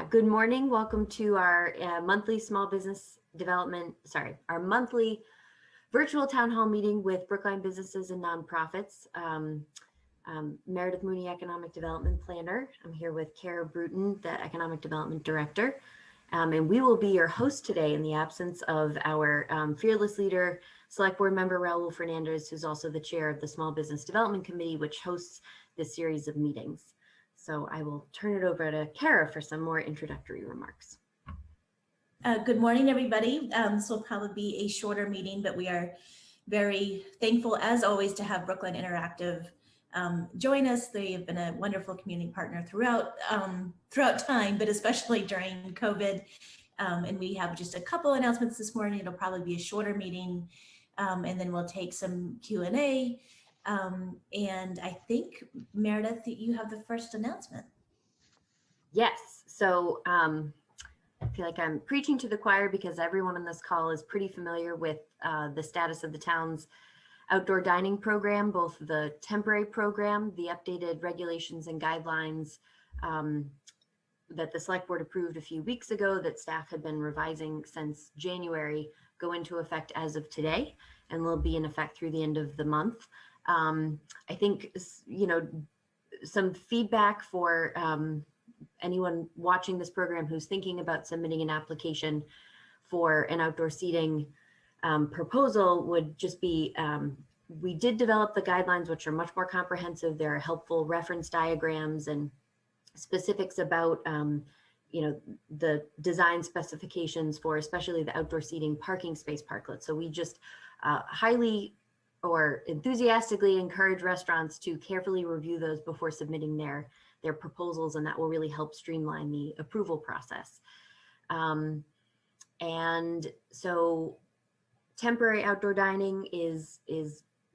Good morning. Welcome to our monthly our monthly virtual town hall meeting with Brookline businesses and nonprofits. Meredith Mooney, Economic Development Planner. I'm here with Kara Bruton, the Economic Development Director. And we will be your host today in the absence of our fearless leader, Select Board Member Raul Fernandez, who's also the chair of the Small Business Development Committee, which hosts this series of meetings. So I will turn it over to Kara for some more introductory remarks. Good morning, everybody. This will probably be a shorter meeting, but we are very thankful, as always, to have Brookline Interactive join us. They have been a wonderful community partner throughout time, but especially during COVID. And we have just a couple announcements this morning. It'll probably be a shorter meeting, and then we'll take some Q&A. And I think, Meredith, you have the first announcement. Yes, so I feel like I'm preaching to the choir because everyone on this call is pretty familiar with the status of the town's outdoor dining program, both the temporary program, the updated regulations and guidelines that the select board approved a few weeks ago that staff had been revising since January, go into effect as of today, and will be in effect through the end of the month. I think, some feedback for anyone watching this program who's thinking about submitting an application for an outdoor seating proposal would just be, we did develop the guidelines, which are much more comprehensive. There are helpful reference diagrams and specifics about, the design specifications for especially the outdoor seating parking space parklets. So we just highly or enthusiastically encourage restaurants to carefully review those before submitting their proposals, and that will really help streamline the approval process. And so temporary outdoor dining is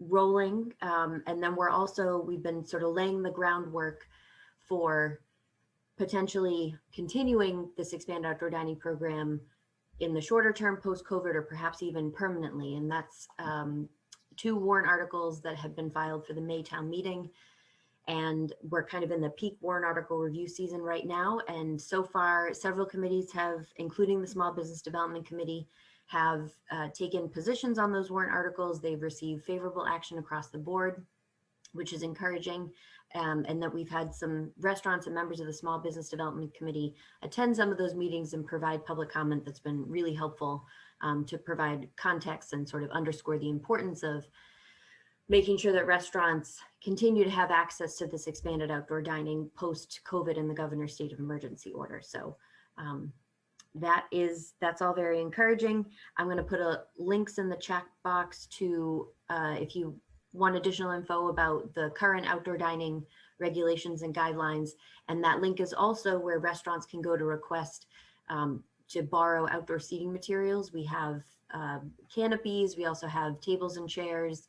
rolling, and then we've been sort of laying the groundwork for potentially continuing this expanded outdoor dining program in the shorter term post-COVID, or perhaps even permanently, and that's 2 warrant articles that have been filed for the May town meeting. And we're kind of in the peak warrant article review season right now. And so far, several committees have, including the Small Business Development Committee, have taken positions on those warrant articles. They've received favorable action across the board, which is encouraging. And that we've had some restaurants and members of the Small Business Development Committee attend some of those meetings and provide public comment that's been really helpful to provide context and sort of underscore the importance of making sure that restaurants continue to have access to this expanded outdoor dining post-COVID and the governor's state of emergency order. So that's all very encouraging. I'm going to put links in the chat box to if you want additional info about the current outdoor dining regulations and guidelines. And that link is also where restaurants can go to request to borrow outdoor seating materials. We have canopies. We also have tables and chairs,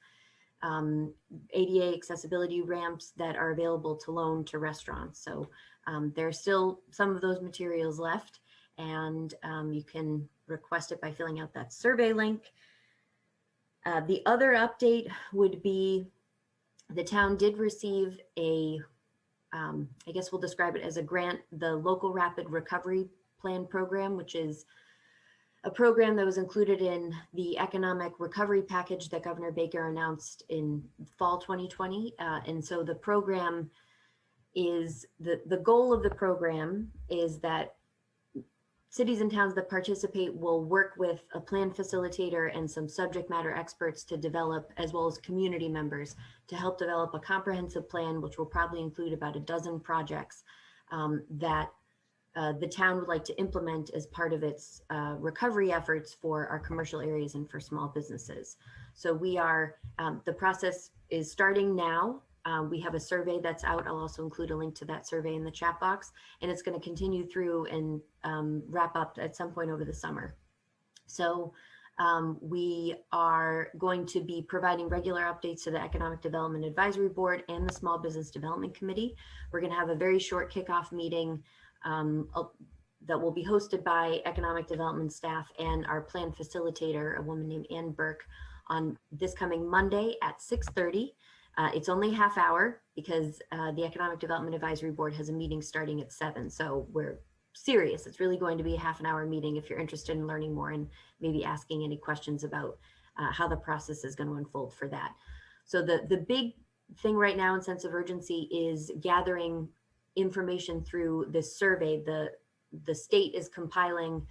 ADA accessibility ramps that are available to loan to restaurants. So there's still some of those materials left, and you can request it by filling out that survey link. The other update would be the town did receive I guess we'll describe it as a grant, the Local Rapid Recovery Plan program, which is a program that was included in the economic recovery package that Governor Baker announced in fall 2020. And so the program is, the goal of the program is that cities and towns that participate will work with a plan facilitator and some subject matter experts to develop, as well as community members, to help develop a comprehensive plan, which will probably include about a dozen projects that the town would like to implement as part of its recovery efforts for our commercial areas and for small businesses. So we are, the process is starting now. We have a survey that's out. I'll also include a link to that survey in the chat box, and it's going to continue through and wrap up at some point over the summer. So we are going to be providing regular updates to the Economic Development Advisory Board and the Small Business Development Committee. We're going to have a very short kickoff meeting that will be hosted by economic development staff and our plan facilitator, a woman named Ann Burke, on this coming Monday at 6:30. It's only half hour because the Economic Development Advisory Board has a meeting starting at 7. So we're serious. It's really going to be a half an hour meeting if you're interested in learning more and maybe asking any questions about how the process is going to unfold for that. So the big thing right now in sense of urgency is gathering information through this survey. The state is compiling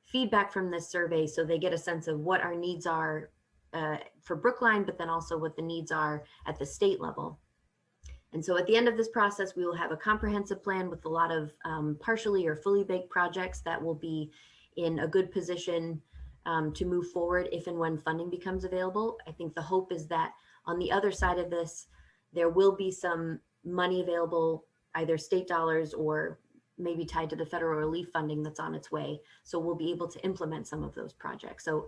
feedback from this survey so they get a sense of what our needs are for Brookline, but then also what the needs are at the state level. And so at the end of this process, we will have a comprehensive plan with a lot of partially or fully baked projects that will be in a good position to move forward if and when funding becomes available. I think the hope is that on the other side of this, there will be some money available, either state dollars or maybe tied to the federal relief funding that's on its way. So we'll be able to implement some of those projects. So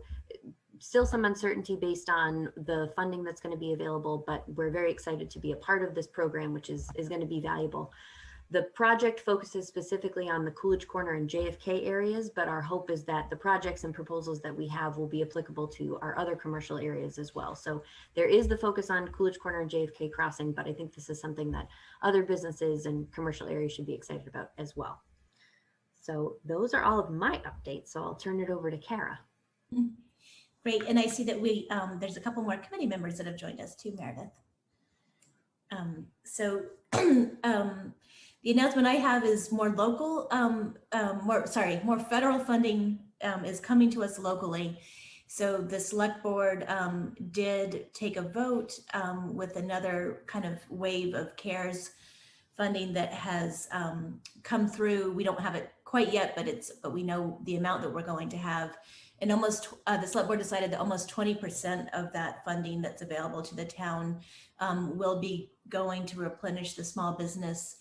still some uncertainty based on the funding that's going to be available, but we're very excited to be a part of this program, which is going to be valuable. The project focuses specifically on the Coolidge Corner and JFK areas, but our hope is that the projects and proposals that we have will be applicable to our other commercial areas as well. So there is the focus on Coolidge Corner and JFK Crossing, but I think this is something that other businesses and commercial areas should be excited about as well. So those are all of my updates. So I'll turn it over to Kara. Great, and I see that we there's a couple more committee members that have joined us too, Meredith. The announcement I have is more local, more federal funding is coming to us locally. So the select board did take a vote with another kind of wave of CARES funding that has come through. We don't have it quite yet, but we know the amount that we're going to have. And almost the select board decided that almost 20% of that funding that's available to the town will be going to replenish the small business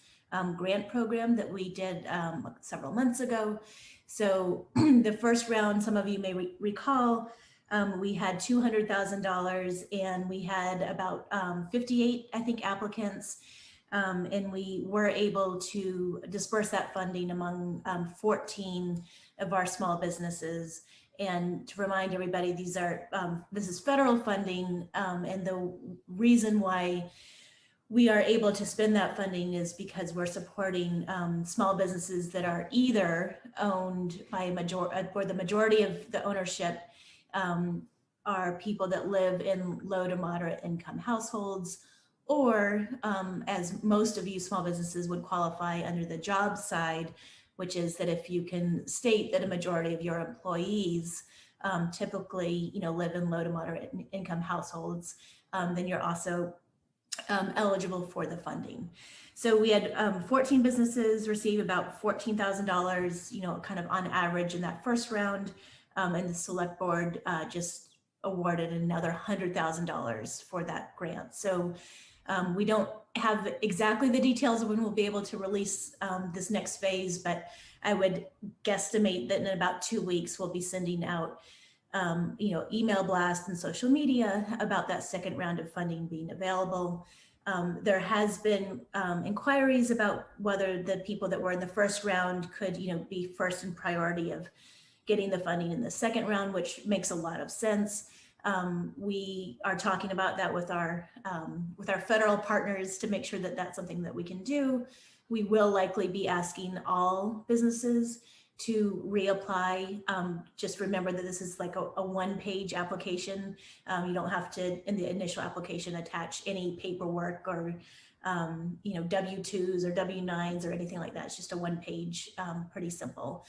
grant program that we did several months ago. So the first round, some of you may recall, we had $200,000 and we had about 58, I think, applicants. And we were able to disperse that funding among 14 of our small businesses. And to remind everybody, this is federal funding, and the reason why we are able to spend that funding is because we're supporting small businesses that are either owned by or the majority of the ownership are people that live in low to moderate income households, or as most of you small businesses would qualify under the job side, which is that if you can state that a majority of your employees typically, live in low to moderate income households, then you're also eligible for the funding. So we had 14 businesses receive about $14,000, kind of on average in that first round, and the select board just awarded another $100,000 for that grant. So we don't have exactly the details of when we'll be able to release this next phase, but I would guesstimate that in about 2 weeks, we'll be sending out email blasts and social media about that second round of funding being available. There has been inquiries about whether the people that were in the first round could, be first in priority of getting the funding in the second round, which makes a lot of sense. We are talking about that with our federal partners to make sure that that's something that we can do. We will likely be asking all businesses to reapply. Just remember that this is like a one-page application. You don't have to, in the initial application, attach any paperwork or W-2s or W-9s or anything like that. It's just a one-page, pretty simple.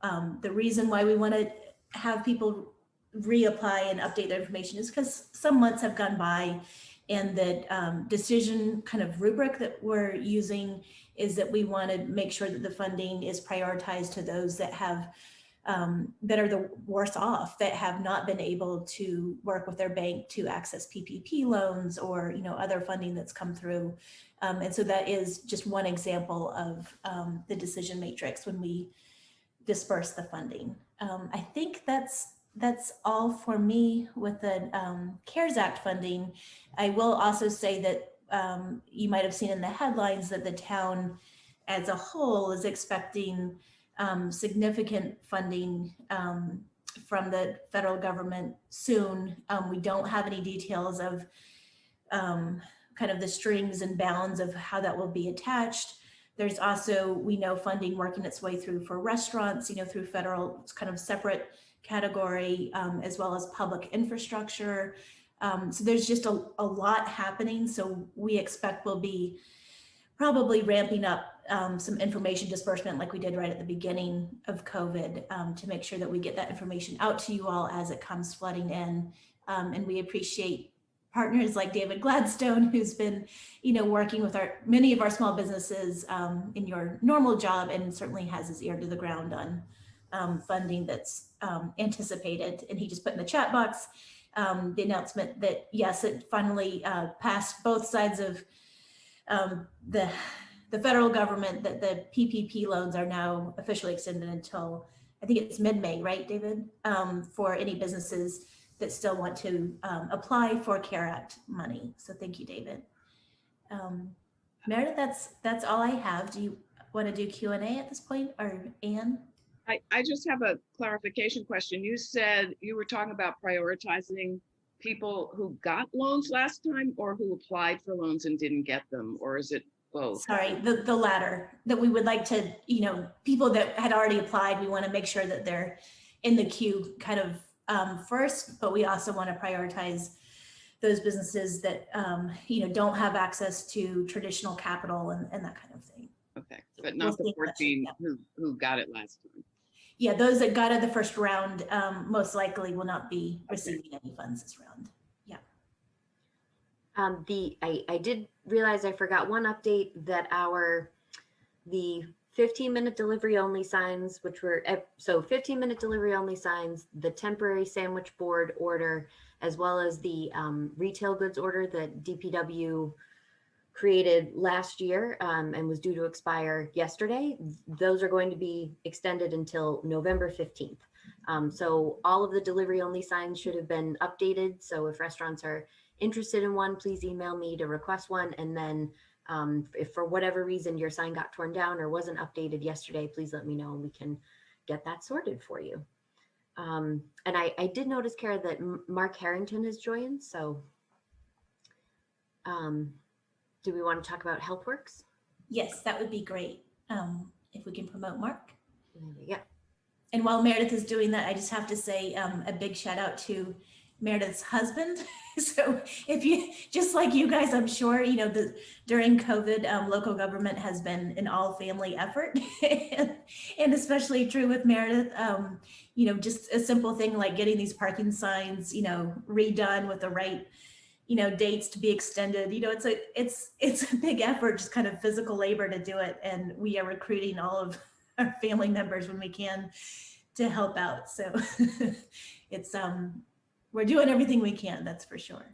The reason why we want to have people reapply and update their information is because some months have gone by, and that decision kind of rubric that we're using is that we want to make sure that the funding is prioritized to those that have that are the worst off, that have not been able to work with their bank to access PPP loans or other funding that's come through. And so that is just one example of the decision matrix when we disperse the funding. I think that's all for me with the CARES Act funding. I will also say that you might have seen in the headlines that the town as a whole is expecting significant funding from the federal government soon. We don't have any details of kind of the strings and bounds of how that will be attached. There's also, we know, funding working its way through for restaurants, through federal kind of separate category, as well as public infrastructure. So there's just a lot happening. So we expect we'll be probably ramping up some information disbursement like we did right at the beginning of COVID, to make sure that we get that information out to you all as it comes flooding in. And we appreciate partners like David Gladstone, who's been, working with many of our small businesses in your normal job, and certainly has his ear to the ground on funding that's anticipated. And he just put in the chat box the announcement that, yes, it finally passed both sides of the federal government, that the PPP loans are now officially extended until, I think it's mid-May, right, David? For any businesses that still want to apply for CARE Act money. So thank you, David. Meredith, that's all I have. Do you want to do Q&A at this point, or Anne? I just have a clarification question. You said you were talking about prioritizing people who got loans last time, or who applied for loans and didn't get them, or is it both? Sorry, the latter, that we would like to, people that had already applied, we want to make sure that they're in the queue kind of first, but we also want to prioritize those businesses that, don't have access to traditional capital and that kind of thing. Okay, but not the 14 who got it last time. Yeah, those that got it the first round most likely will not be receiving any funds this round. Yeah. I did realize I forgot one update, that the 15-minute delivery only signs, which were, so 15-minute delivery only signs, the temporary sandwich board order, as well as the retail goods order that DPW created last year and was due to expire yesterday. Those are going to be extended until November 15th. So all of the delivery only signs should have been updated. So if restaurants are interested in one, please email me to request one. And then if for whatever reason your sign got torn down or wasn't updated yesterday, please let me know and we can get that sorted for you. And I did notice, Kara, that Mark Harrington has joined. So do we want to talk about Healthworks? Yes, that would be great. If we can promote Mark. Yeah. And while Meredith is doing that, I just have to say a big shout out to Meredith's husband. So if you, just like you guys, I'm sure, during COVID, local government has been an all family effort and especially true with Meredith. Just a simple thing like getting these parking signs, redone with the right, dates to be extended. It's a big effort, just kind of physical labor to do it. And we are recruiting all of our family members when we can to help out. So it's, we're doing everything we can, that's for sure.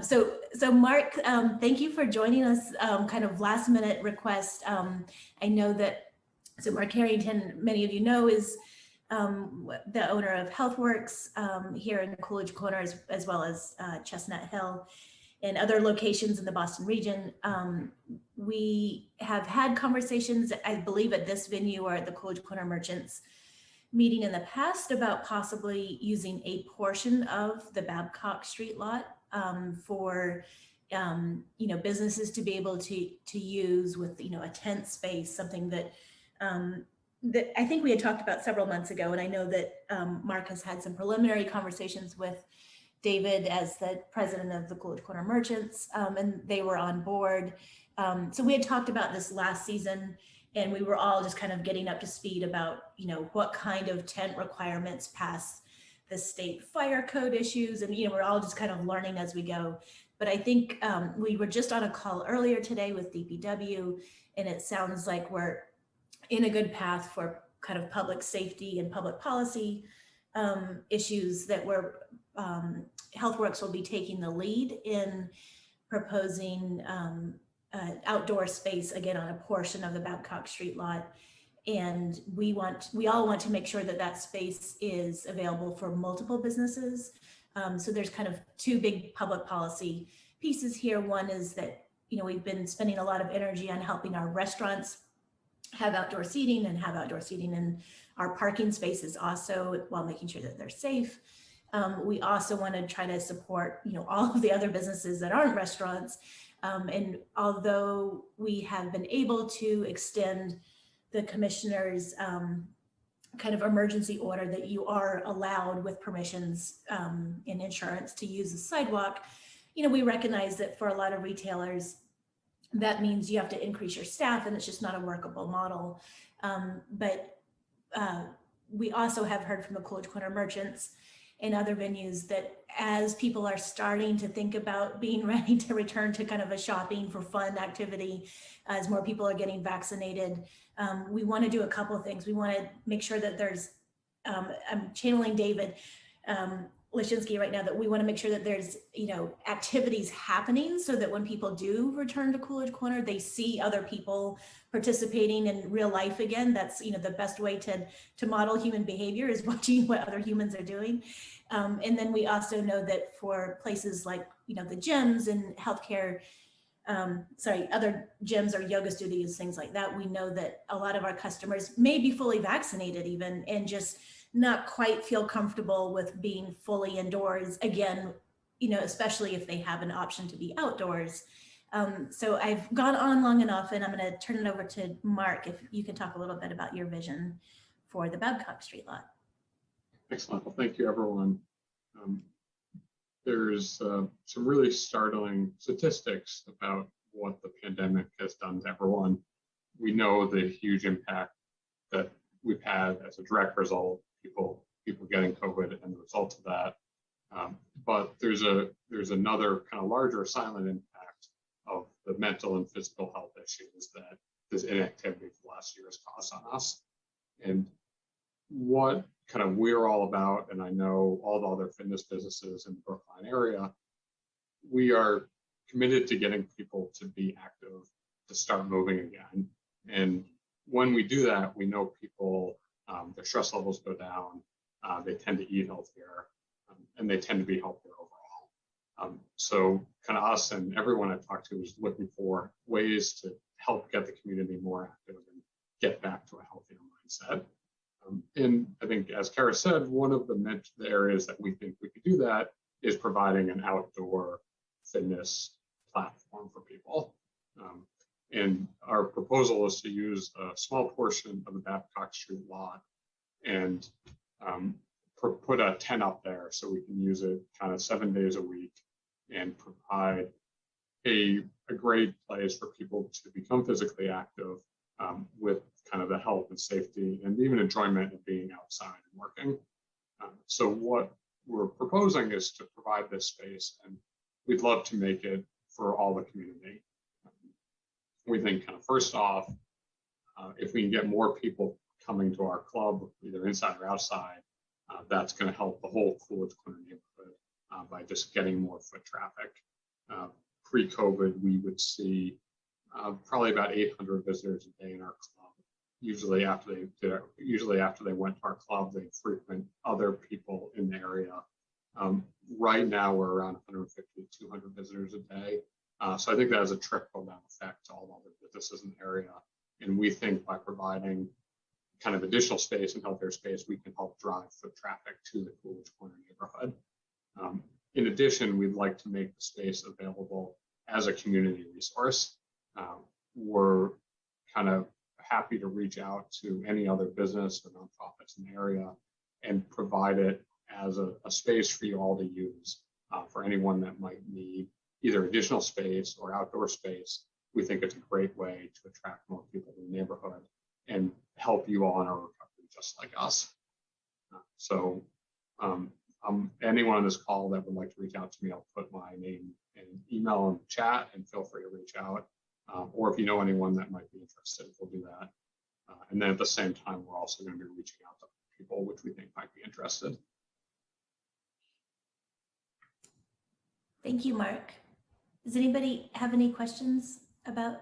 So Mark, thank you for joining us, kind of last minute request. I know that, so Mark Harrington, many of you know, is the owner of Healthworks here in Coolidge Corner, as well as Chestnut Hill and other locations in the Boston region. We have had conversations, I believe at this venue or at the Coolidge Corner Merchants meeting in the past, about possibly using a portion of the Babcock Street lot for businesses to be able to use with a tent space, something that that I think we had talked about several months ago. And I know that Mark has had some preliminary conversations with David as the president of the Coolidge Corner Merchants, and they were on board. So we had talked about this last season, and we were all just kind of getting up to speed about, what kind of tent requirements pass the state fire code issues. And, we're all just kind of learning as we go. But I think we were just on a call earlier today with DPW, and it sounds like we're in a good path for kind of public safety and public policy issues that Healthworks will be taking the lead in proposing outdoor space, again, on a portion of the Babcock Street lot. And we all want to make sure that that space is available for multiple businesses. So there's kind of two big public policy pieces here. One is that, we've been spending a lot of energy on helping our restaurants have outdoor seating and have outdoor seating in our parking spaces also, while making sure that they're safe. We also want to try to support, all of the other businesses that aren't restaurants And although we have been able to extend the commissioner's kind of emergency order that you are allowed with permissions in insurance to use the sidewalk, we recognize that for a lot of retailers, that means you have to increase your staff and it's just not a workable model. But we also have heard from the Coolidge Corner merchants and other venues that as people are starting to think about being ready to return to kind of a shopping for fun activity, as more people are getting vaccinated, we want to do a couple of things. We want to make sure that there's, I'm channeling David Leshinsky right now, that we want to make sure that there's, activities happening so that when people do return to Coolidge Corner, they see other people participating in real life again. That's, the best way to model human behavior is watching what other humans are doing. And then we also know that for places like, the gyms and healthcare, other gyms or yoga studios, things like that, we know that a lot of our customers may be fully vaccinated even, and just not quite feel comfortable with being fully indoors again, especially if they have an option to be outdoors. So I've gone on long enough, and I'm going to turn it over to Mark, if you can talk a little bit about your vision for the Babcock Street lot. Excellent. Well, thank you, everyone. There's some really startling statistics about what the pandemic has done to everyone. We know the huge impact that we've had as a direct result, people getting COVID and the result of that. But there's another kind of larger silent impact of the mental and physical health issues that this inactivity for the last year has caused on us. And what kind of we're all about, and I know all the other fitness businesses in the Brookline area, we are committed to getting people to be active, to start moving again. And when we do that, we know people, their stress levels go down, they tend to eat healthier, and they tend to be healthier overall. So kind of us and everyone I've talked to is looking for ways to help get the community more active and get back to a healthier mindset. And I think, as Kara said, one of the areas that we think we could do that is providing an outdoor fitness platform for people. And our proposal is to use a small portion of the Babcock Street lot and put a tent up there so we can use it kind of 7 days a week and provide a great place for people to become physically active with kind of the health and safety and even enjoyment of being outside and working. So what we're proposing is to provide this space, and we'd love to make it for all the community. We think kind of first off, if we can get more people coming to our club, either inside or outside, that's going to help the whole Coolidge Corner neighborhood by just getting more foot traffic. Pre-COVID, we would see probably about 800 visitors a day in our club. Usually after they went to our club, they frequent other people in the area. Right now, we're around 150 to 200 visitors a day. So I think that has a trickle-down effect to all the other businesses in the area. And we think by providing kind of additional space and healthier space, we can help drive foot traffic to the Coolidge Corner neighborhood. In addition, we'd like to make the space available as a community resource. We're kind of happy to reach out to any other business or nonprofits in the area and provide it as a space for you all to use for anyone that might need either additional space or outdoor space. We think it's a great way to attract more people to the neighborhood and help you all in our recovery, just like us. So anyone on this call that would like to reach out to me, I'll put my name and email in the chat, and feel free to reach out. Or if you know anyone that might be interested, we'll do that. And then at the same time, we're also going to be reaching out to people which we think might be interested. Thank you, Mark. Does anybody have any questions about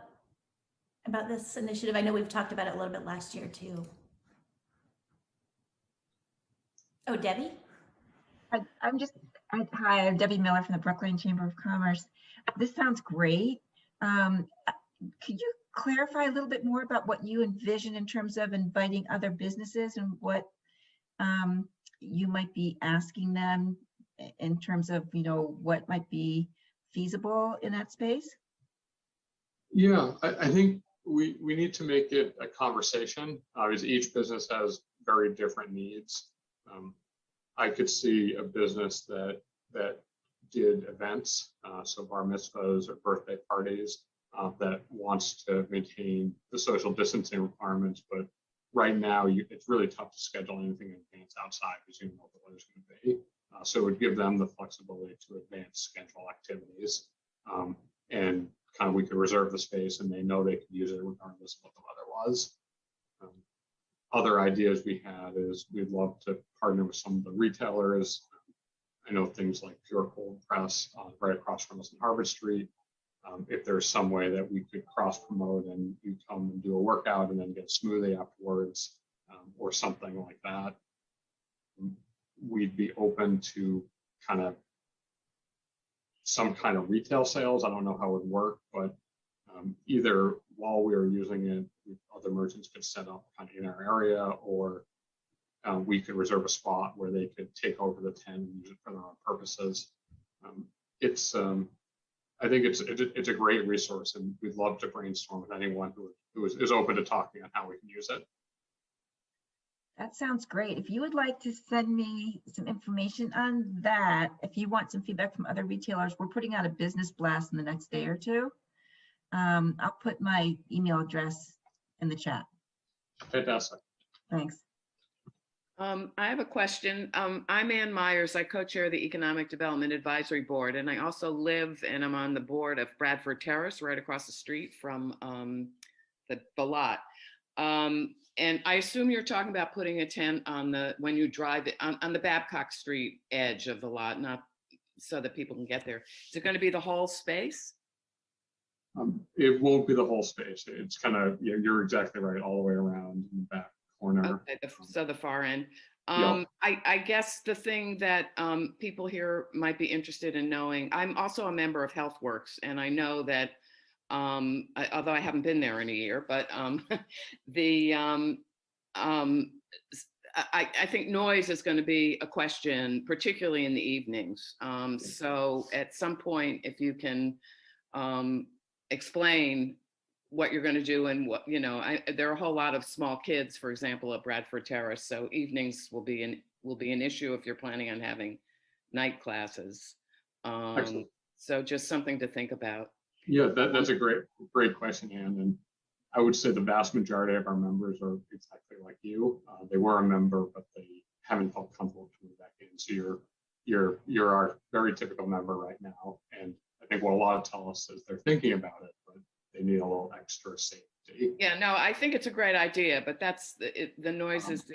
this initiative? I know we've talked about it a little bit last year too. Oh, Debbie? Hi, I'm Debbie Miller from the Brookline Chamber of Commerce. This sounds great. Could you clarify a little bit more about what you envision in terms of inviting other businesses and what you might be asking them in terms of, what might be feasible in that space? Yeah, I think we need to make it a conversation. Obviously, each business has very different needs. I could see a business that did events, so bar mitzvahs or birthday parties, that wants to maintain the social distancing requirements, but right now it's really tough to schedule anything in advance outside because you don't know what the weather's going to be. So it would give them the flexibility to advance schedule activities, and kind of we could reserve the space and they know they could use it regardless of what the weather was. Other ideas we had is we'd love to partner with some of the retailers. I know things like Pure Cold Press right across from us on Harvard Street. If there's some way that we could cross promote and you come and do a workout and then get a smoothie afterwards, or something like that, we'd be open to kind of some kind of retail sales. I don't know how it would work, but either while we were using it, other merchants could set up kind of in our area, or we could reserve a spot where they could take over the tent and use it for their own purposes. I think it's a great resource, and we'd love to brainstorm with anyone who is open to talking on how we can use it. That sounds great. If you would like to send me some information on that, if you want some feedback from other retailers, we're putting out a business blast in the next day or two. I'll put my email address in the chat. Fantastic. Thanks. I have a question. I'm Ann Myers. I co-chair the Economic Development Advisory Board, and I also live and I'm on the board of Bradford Terrace, right across the street from the lot. And I assume you're talking about putting a tent on when you drive it on the Babcock Street edge of the lot, not so that people can get there. Is it going to be the whole space? It won't be the whole space. It's kind of, you're exactly right, all the way around in the back corner. Okay, so the far end. Yeah. I guess the thing that people here might be interested in knowing, I'm also a member of Healthworks, and I know that, although I haven't been there in a year, but I think noise is going to be a question, particularly in the evenings. So at some point, if you can explain what you're going to do and what, there are a whole lot of small kids, for example, at Bradford Terrace. So evenings will be an issue if you're planning on having night classes. So just something to think about. Yeah, that's a great question, Ann. And I would say the vast majority of our members are exactly like you. They were a member, but they haven't felt comfortable coming back in. So you're our very typical member right now. And I think what a lot of tell us is they're thinking about it, but they need a little extra safety. Yeah, no, I think it's a great idea, but that's the noise is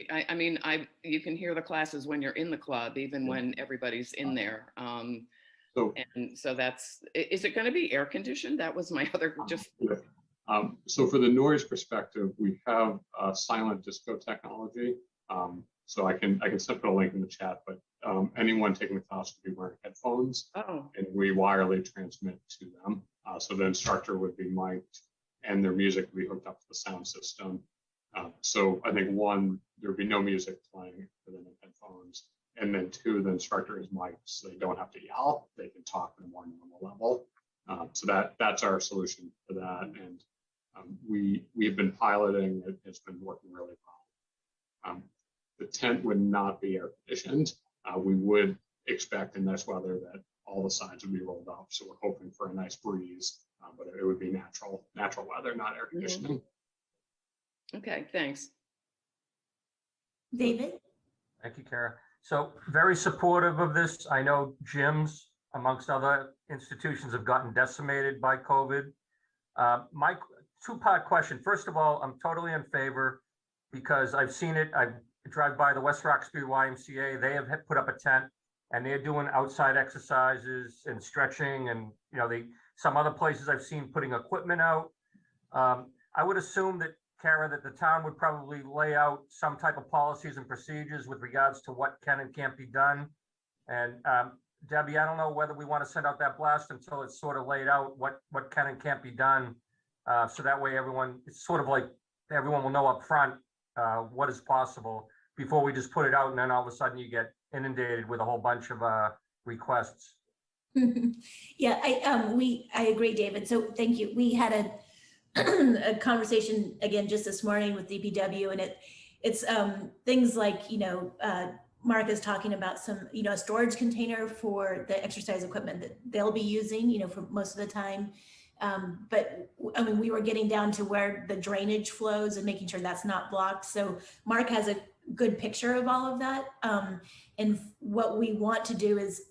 you can hear the classes when you're in the club, even when everybody's in there. And so is it going to be air conditioned? That was my other so for the noise perspective, we have silent disco technology. So I can put a link in the chat, but anyone taking the class would be wearing headphones, and we wirely transmit to them. So the instructor would be mic'd, and their music would be hooked up to the sound system. So I think one, there would be no music playing for them in headphones, and then two, the instructor is mic'd, so they don't have to yell; they can talk at a more normal level. So that's our solution for that, and we've been piloting it. It's been working really well. The tent would not be air conditioned. We would expect in nice weather that all the sides would be rolled up. So we're hoping for a nice breeze, but it would be natural weather, not air conditioning. Mm-hmm. Okay, thanks. David? Thank you, Kara. So very supportive of this. I know gyms, amongst other institutions, have gotten decimated by COVID. My two-part question. First of all, I'm totally in favor because I've seen it. I drive by the West Roxbury YMCA. They have put up a tent and they're doing outside exercises and stretching, and some other places I've seen putting equipment out. I would assume that, Kara, that the town would probably lay out some type of policies and procedures with regards to what can and can't be done. And Debbie, I don't know whether we want to send out that blast until it's sort of laid out what can and can't be done. So that way it's sort of like everyone will know up front what is possible before we just put it out, and then all of a sudden you get inundated with a whole bunch of requests. Yeah, I agree, David. So thank you. We had a conversation again just this morning with DPW, and it's things like, Mark is talking about some, a storage container for the exercise equipment that they'll be using, for most of the time. But I mean, we were getting down to where the drainage flows and making sure that's not blocked. So Mark has a good picture of all of that. And what we want to do is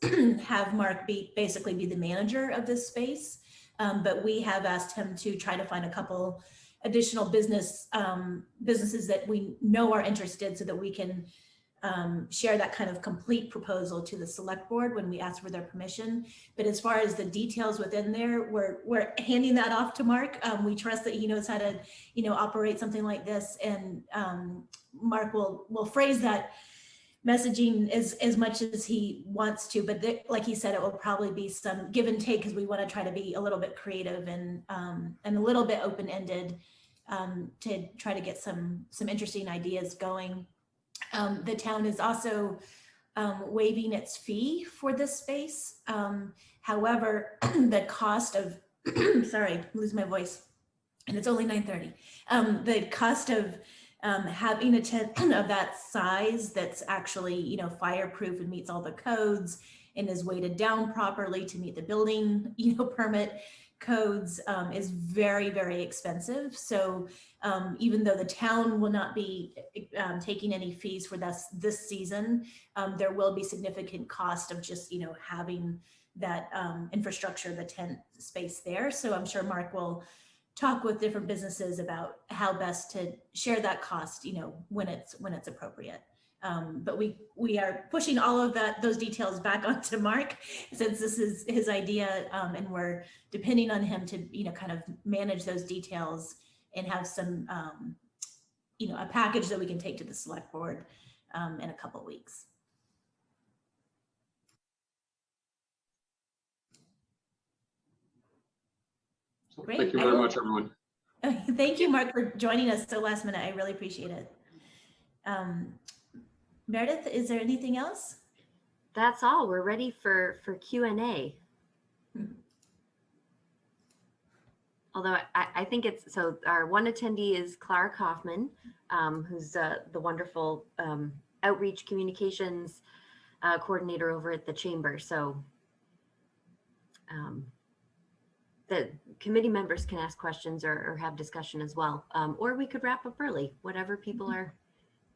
have Mark basically be the manager of this space. But we have asked him to try to find a couple additional businesses that we know are interested, so that we can share that kind of complete proposal to the select board when we ask for their permission. But as far as the details within there, we're handing that off to Mark. We trust that he knows how to, operate something like this, and Mark will phrase that messaging as much as he wants to, but like he said, it will probably be some give and take, because we want to try to be a little bit creative and a little bit open-ended to try to get some interesting ideas going. The town is also waiving its fee for this space. However, the cost of sorry, lose my voice, and it's only 9:30. The cost of having a tent of that size that's actually, fireproof and meets all the codes and is weighted down properly to meet the building, permit codes is very, very expensive. So even though the town will not be taking any fees for this season, there will be significant cost of just, having that infrastructure, the tent space there. So I'm sure Mark will talk with different businesses about how best to share that cost, when it's appropriate. But we are pushing all of those details back onto Mark, since this is his idea, and we're depending on him to, kind of manage those details and have some, a package that we can take to the select board in a couple of weeks. Great. Thank you very much, everyone. Thank you, Mark, for joining us so last minute. I really appreciate it. Meredith, is there anything else? That's all. We're ready for Q&A. Although I think so our one attendee is Clara Kaufman, who's the wonderful outreach communications coordinator over at the chamber. So the committee members can ask questions or have discussion as well. Or we could wrap up early, whatever people are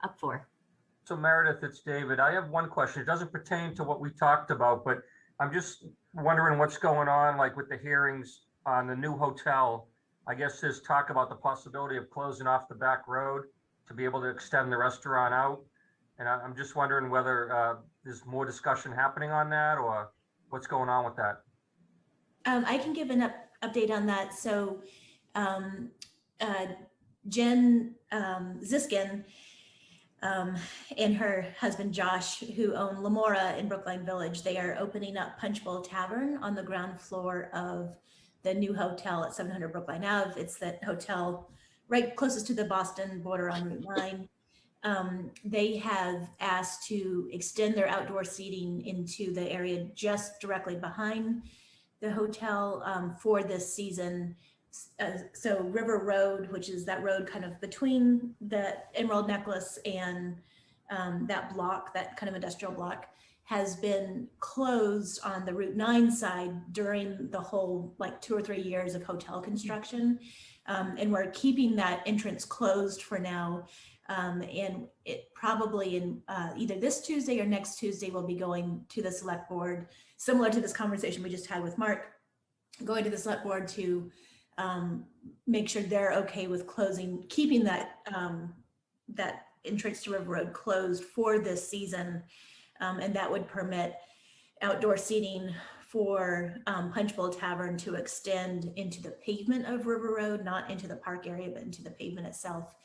up for. So Meredith, it's David. I have one question. It doesn't pertain to what we talked about, but I'm just wondering what's going on, like with the hearings on the new hotel. I guess there's talk about the possibility of closing off the back road to be able to extend the restaurant out. And I'm just wondering whether there's more discussion happening on that, or what's going on with that. I can give an update on that. So Jen Ziskin and her husband Josh, who own Lamora in Brookline Village, they are opening up Punch Bowl Tavern on the ground floor of the new hotel at 700 Brookline Ave. It's that hotel right closest to the Boston border on Route 9. They have asked to extend their outdoor seating into the area just directly behind the hotel for this season. So River Road, which is that road kind of between the Emerald Necklace and that block, that kind of industrial block, has been closed on the Route 9 side during the whole 2 or 3 years of hotel construction. And we're keeping that entrance closed for now. And it probably in either this Tuesday or next Tuesday will be going to the select board, similar to this conversation we just had with Mark, going to the select board to make sure they're okay with keeping that that entrance to River Road closed for this season. And that would permit outdoor seating for Punch Bowl Tavern to extend into the pavement of River Road, not into the park area, but into the pavement itself.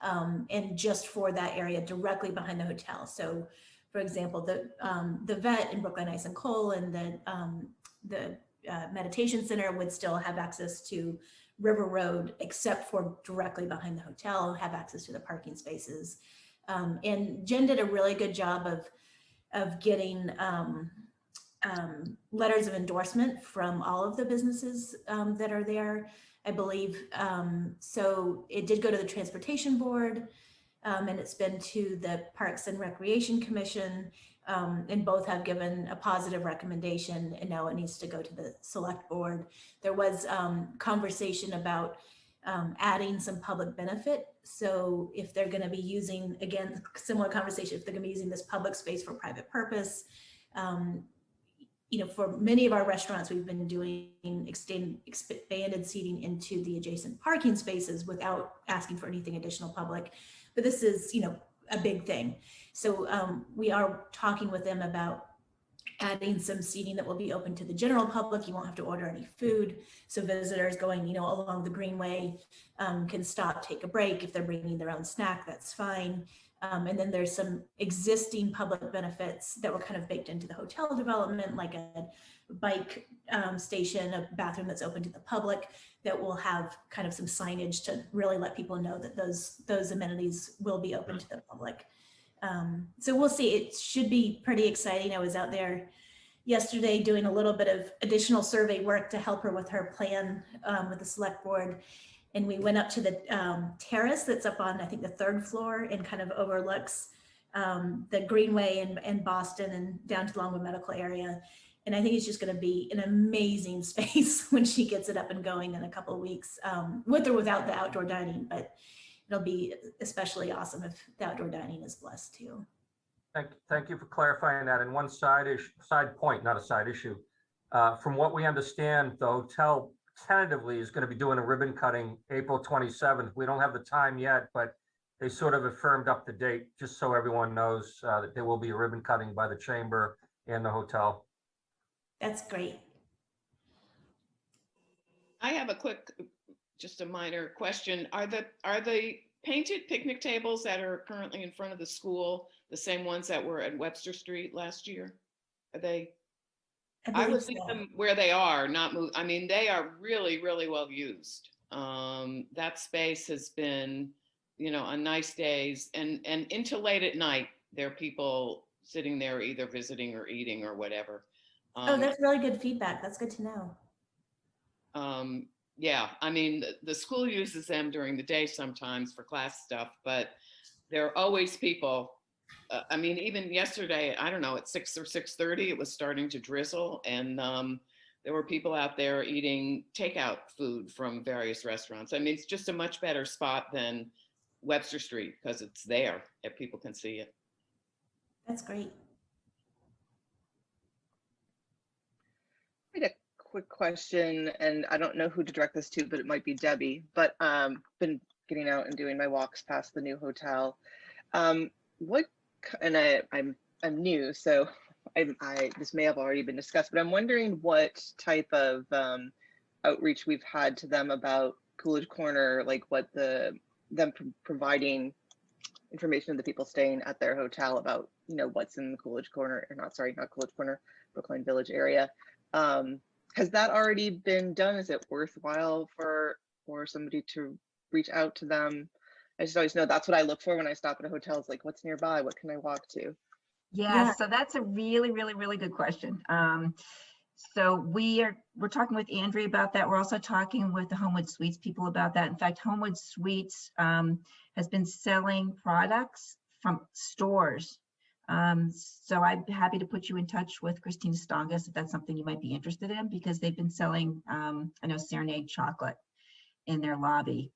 And just for that area directly behind the hotel. So for example, the vet in Brookline Ice and Coal and the meditation center would still have access to River Road, except for directly behind the hotel, have access to the parking spaces. And Jen did a really good job of getting letters of endorsement from all of the businesses that are there. I believe. So it did go to the Transportation Board, and it's been to the Parks and Recreation Commission, and both have given a positive recommendation, and now it needs to go to the Select Board. There was conversation about adding some public benefit. So if they're going to be using, again, similar conversation, if they're going to be using this public space for private purpose, you know, for many of our restaurants, we've been doing expanded seating into the adjacent parking spaces without asking for anything additional public. But this is, you know, a big thing. So we are talking with them about adding some seating that will be open to the general public. You won't have to order any food. So visitors going, you know, along the Greenway can stop, take a break. If they're bringing their own snack, that's fine. And then there's some existing public benefits that were kind of baked into the hotel development, like a bike station, a bathroom that's open to the public, that will have kind of some signage to really let people know that those amenities will be open to the public. So we'll see. It should be pretty exciting. I was out there yesterday doing a little bit of additional survey work to help her with her plan with the Select Board. And we went up to the terrace that's up on, I think, the 3rd floor, and kind of overlooks the Greenway and Boston and down to the Longwood Medical area. And I think it's just going to be an amazing space when she gets it up and going in a couple of weeks, with or without the outdoor dining. But it'll be especially awesome if the outdoor dining is blessed too. Thank you for clarifying that. And one side point, not a side issue. From what we understand, the hotel tentatively is going to be doing a ribbon cutting April 27th. We don't have the time yet, but they sort of affirmed up the date, just so everyone knows that there will be a ribbon cutting by the chamber and the hotel. That's great. I have a quick, just a minor question. Are the painted picnic tables that are currently in front of the school the same ones that were at Webster Street last year? Are they? I would leave them where they are, not move. I mean, they are really, really well used. That space has been, you know, on nice days and into late at night, there are people sitting there either visiting or eating or whatever. Oh, that's really good feedback. That's good to know. Yeah, I mean, the school uses them during the day sometimes for class stuff, but there are always people. I mean, even yesterday, I don't know, at 6 or 6:30, it was starting to drizzle, and there were people out there eating takeout food from various restaurants. I mean, it's just a much better spot than Webster Street because it's there if people can see it. That's great. I had a quick question, and I don't know who to direct this to, but it might be Debbie. But been getting out and doing my walks past the new hotel. I'm new, so this may have already been discussed, but I'm wondering what type of outreach we've had to them about Coolidge Corner, like what them providing information to the people staying at their hotel about, you know, what's in the Coolidge Corner, or not Coolidge Corner, Brookline Village area. Has that already been done? Is it worthwhile for somebody to reach out to them? I just always know that's what I look for when I stop at a hotel. It's like, what's nearby? What can I walk to? Yeah, so that's a really, really, really good question. So we're talking with Andrea about that. We're also talking with the Homewood Suites people about that. In fact, Homewood Suites has been selling products from stores. So I'd be happy to put you in touch with Christina Stongas if that's something you might be interested in, because they've been selling, I know, Serenade chocolate in their lobby.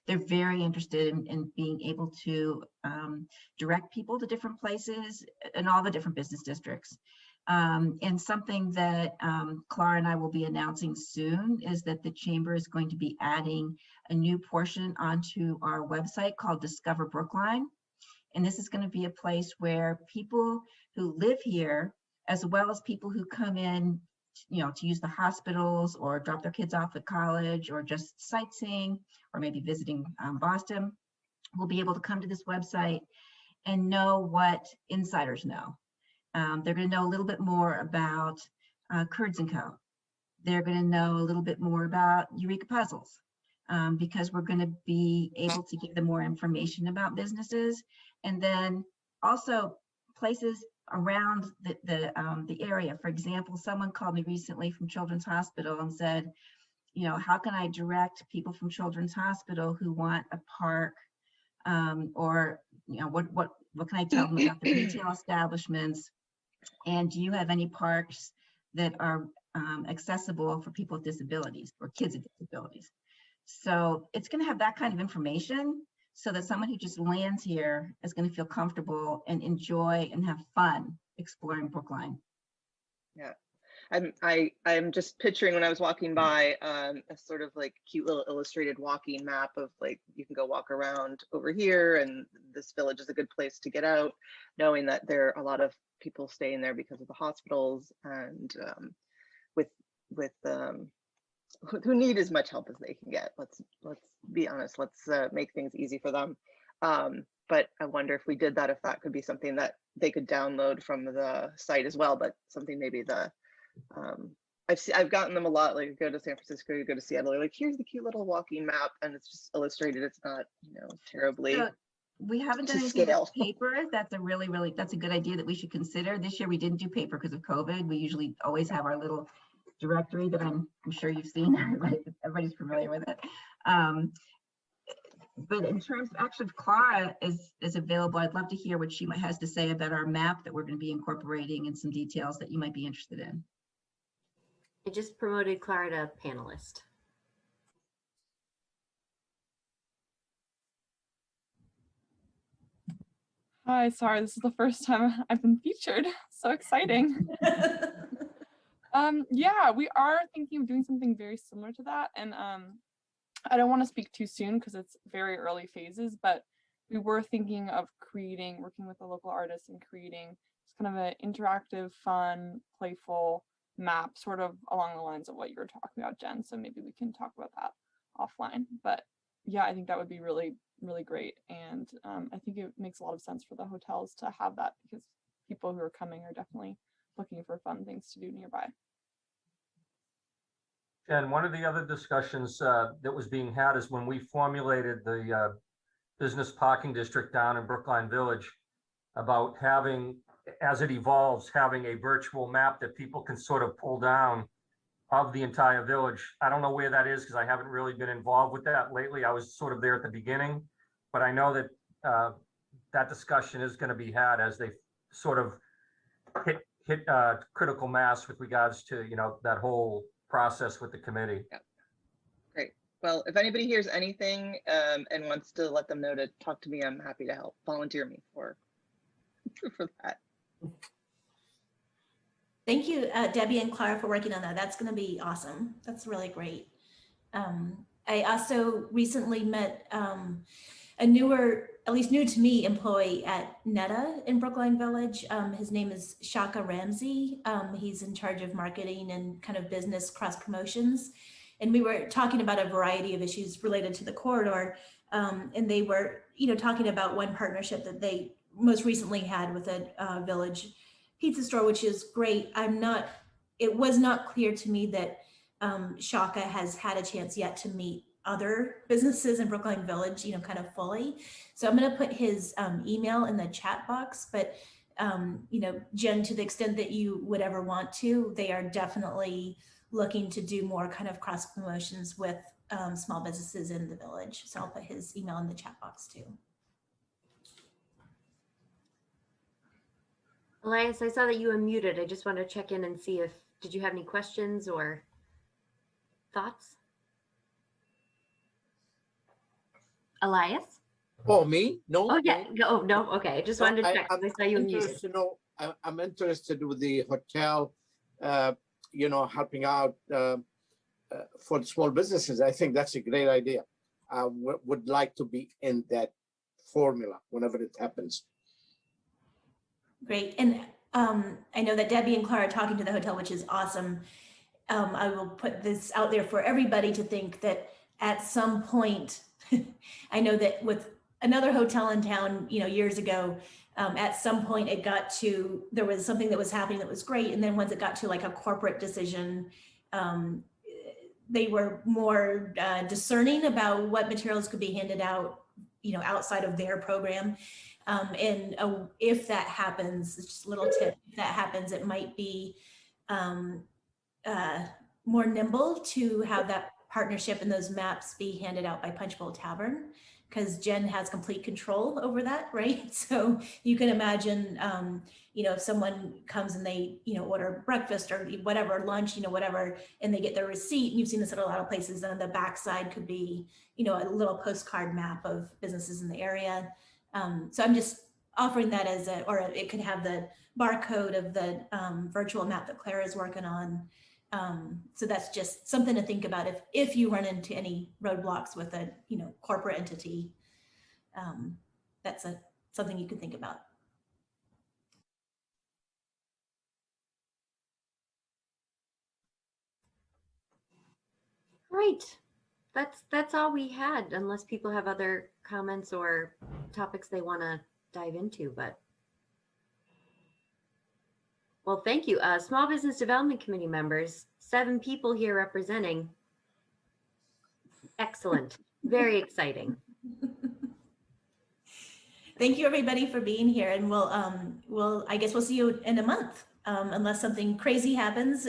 They're very interested in being able to direct people to different places in all the different business districts. And something that Clara and I will be announcing soon is that the Chamber is going to be adding a new portion onto our website called Discover Brookline. And this is going to be a place where people who live here, as well as people who come in, you know, to use the hospitals or drop their kids off at college or just sightseeing or maybe visiting Boston, will be able to come to this website and know what insiders know. They're going to know a little bit more about Kurds & Co. They're going to know a little bit more about Eureka Puzzles, because we're going to be able to give them more information about businesses, and then also places around the area. For example, someone called me recently from Children's Hospital and said, you know, how can I direct people from Children's Hospital who want a park, or, you know, what can I tell them about the retail establishments? And do you have any parks that are accessible for people with disabilities or kids with disabilities? So it's going to have that kind of information so that someone who just lands here is going to feel comfortable and enjoy and have fun exploring Brookline. Yeah. I'm just picturing when I was walking by a sort of like cute little illustrated walking map of like, you can go walk around over here and this village is a good place to get out, knowing that there are a lot of people staying there because of the hospitals and who need as much help as they can get. Let's be honest, let's make things easy for them. But I wonder if we did that, if that could be something that they could download from the site as well, but something maybe I've gotten them a lot, like you go to San Francisco, you go to Seattle, they're like, here's the cute little walking map, and it's just illustrated. It's not, you know, terribly. So we haven't done to anything scale. with paper. That's a really, that's a good idea that we should consider. This year we didn't do paper because of COVID. We usually always have our little directory that I'm sure you've seen. Everybody's familiar with it. But in terms of, actually, if Clara is available, I'd love to hear what she has to say about our map that we're going to be incorporating and some details that you might be interested in. I just promoted Clara to panelist. Hi, sorry, this is the first time I've been featured. So exciting. Yeah, we are thinking of doing something very similar to that. And I don't want to speak too soon because it's very early phases, but we were thinking of working with a local artist and creating just kind of an interactive, fun, playful map, sort of along the lines of what you were talking about, Jen. So maybe we can talk about that offline. But yeah, I think that would be really, really great. And I think it makes a lot of sense for the hotels to have that because people who are coming are definitely looking for fun things to do nearby. And one of the other discussions that was being had is when we formulated the business parking district down in Brookline Village, about having, as it evolves, having a virtual map that people can sort of pull down of the entire village. I don't know where that is because I haven't really been involved with that lately. I was sort of there at the beginning, but I know that that discussion is going to be had as they sort of hit critical mass with regards to, you know, that whole process with the committee. Yeah. Great. Well, if anybody hears anything and wants to let them know to talk to me, I'm happy to help volunteer me for that. Thank you, Debbie and Clara, for working on that. That's going to be awesome. That's really great. I also recently met a newer, at least new to me, employee at Netta in Brookline Village. His name is Shaka Ramsey. He's in charge of marketing and kind of business cross promotions. And we were talking about a variety of issues related to the corridor. And they were, you know, talking about one partnership that they most recently had with a village pizza store, which is great. It was not clear to me that Shaka has had a chance yet to meet other businesses in Brookline Village, you know, kind of fully. So I'm going to put his email in the chat box, but you know, Jen, to the extent that you would ever want to, they are definitely looking to do more kind of cross promotions with small businesses in the village. So I'll put his email in the chat box too. Elias, I saw that you unmuted. I just want to check in and see did you have any questions or thoughts? Elias? Oh, me? No. Oh, yeah. Oh, no. Okay. I just wanted to check. I saw you unmuted. You know, I'm interested with the hotel, you know, helping out for small businesses. I think that's a great idea. I would like to be in that formula whenever it happens. Great. And I know that Debbie and Clara are talking to the hotel, which is awesome. I will put this out there for everybody to think that at some point, I know that with another hotel in town, you know, years ago, at some point there was something that was happening that was great. And then once it got to like a corporate decision, they were more discerning about what materials could be handed out, you know, outside of their program. And if that happens, it's just a little tip, if that happens, it might be more nimble to have that partnership and those maps be handed out by Punchbowl Tavern, because Jen has complete control over that, right? So you can imagine, you know, if someone comes and they, you know, order breakfast or whatever, lunch, you know, whatever, and they get their receipt, and you've seen this at a lot of places, and on the backside could be, you know, a little postcard map of businesses in the area. So I'm just offering that as a, or it could have the barcode of the virtual map that Clara is working on. So that's just something to think about if you run into any roadblocks with a, you know, corporate entity. That's something you can think about. Great. That's all we had, unless people have other comments or topics they want to dive into, but. Well, thank you. Small Business Development Committee members, 7 people here representing. Excellent. Very exciting. Thank you everybody for being here, and I guess we'll see you in a month, unless something crazy happens.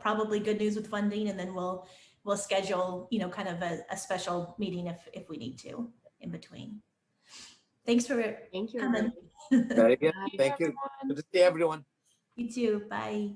Probably good news with funding, and then we'll schedule, you know, kind of a special meeting if we need to in between. Thanks for Thank you. coming. Very good. Bye. Thank you. Good to see everyone. You too. Bye.